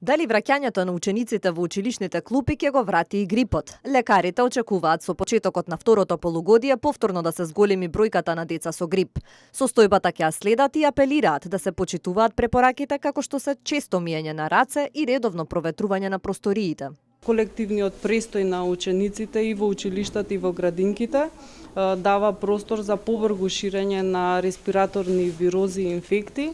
Дали враќањето на учениците во училишните клупи ќе го врати и грипот? Лекарите очекуваат со почетокот на второто полугодие повторно да се зголеми бројката на деца со грип. Состојбата ќе ја следат и апелираат да се почитуваат препораките како што се често миење на раце и редовно проветрување на просториите. Колективниот престој на учениците и во училиштата и во градинките дава простор за побрзо ширење на респираторни вирози и инфекти.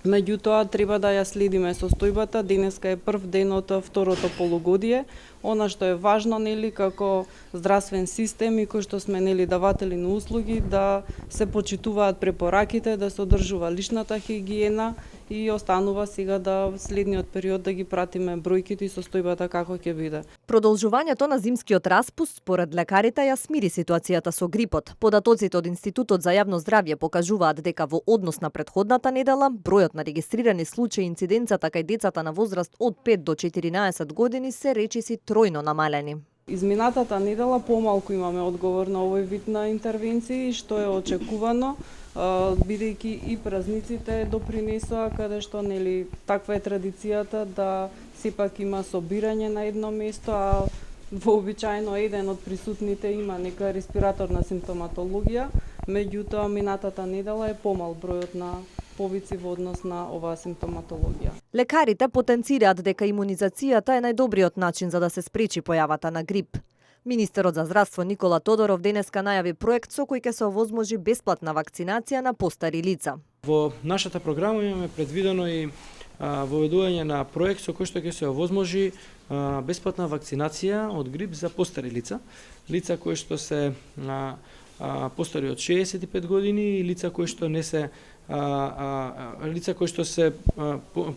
Меѓутоа, треба да ја следиме состојбата. Денеска е прв ден од второто полугодие. Она што е важно, како здравствен систем и кој што сме даватели на услуги, да се почитуваат препораките, да се одржува личната хигиена и останува сега да следниот период да ги пратиме бројките и состојбата како ќе биде. Продолжувањето на зимскиот распуст според лекарите ја смири ситуацијата со грипот. Податоците од Институтот за јавно здравје покажуваат дека во однос на претходната недела бројот на регистрирани случаи инциденцата кај децата на возраст од 5 до 14 години се речиси тројно намалени. Изминатата недела помалку имаме одговор на овој вид на интервенции, што е очекувано, бидејќи и празниците допринесоа, каде што таква е традицијата да сепак има собирање на едно место, а вообичаено еден од присутните има нека респираторна симптоматологија, меѓутоа минатата недела е помал бројот на повици во однос на оваа симптоматологија. Лекарите потенцираат дека имунизацијата е најдобриот начин за да се спречи појавата на грип. Министерот за здравство Никола Тодоров денеска најави проект со кој ќе се овозможи бесплатна вакцинација на постари лица. Во нашата програма имаме предвидено и воведување на проект со кој што ќе се овозможи бесплатна вакцинација од грип за постари лица, лица кои што се постари од 65 години и лица кои што не се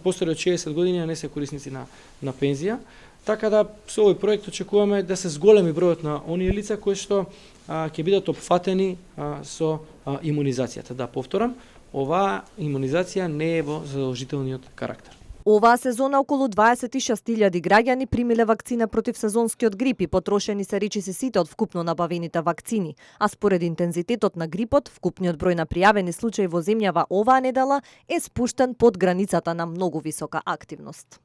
постари од 60 години, а не се корисници на пензија. Така да со овој проект очекуваме да се зголеми бројот на оние лица кои што ќе бидат опфатени со имунизацијата. Да повторам, оваа имунизација не е во задолжителниот карактер. Оваа сезона околу 26.000 граѓани примиле вакцина против сезонскиот грип и потрошени се речиси сите од вкупно набавените вакцини, а според интензитетот на грипот, вкупниот број на пријавени случаи во земјава оваа недела е спуштен под границата на многу висока активност.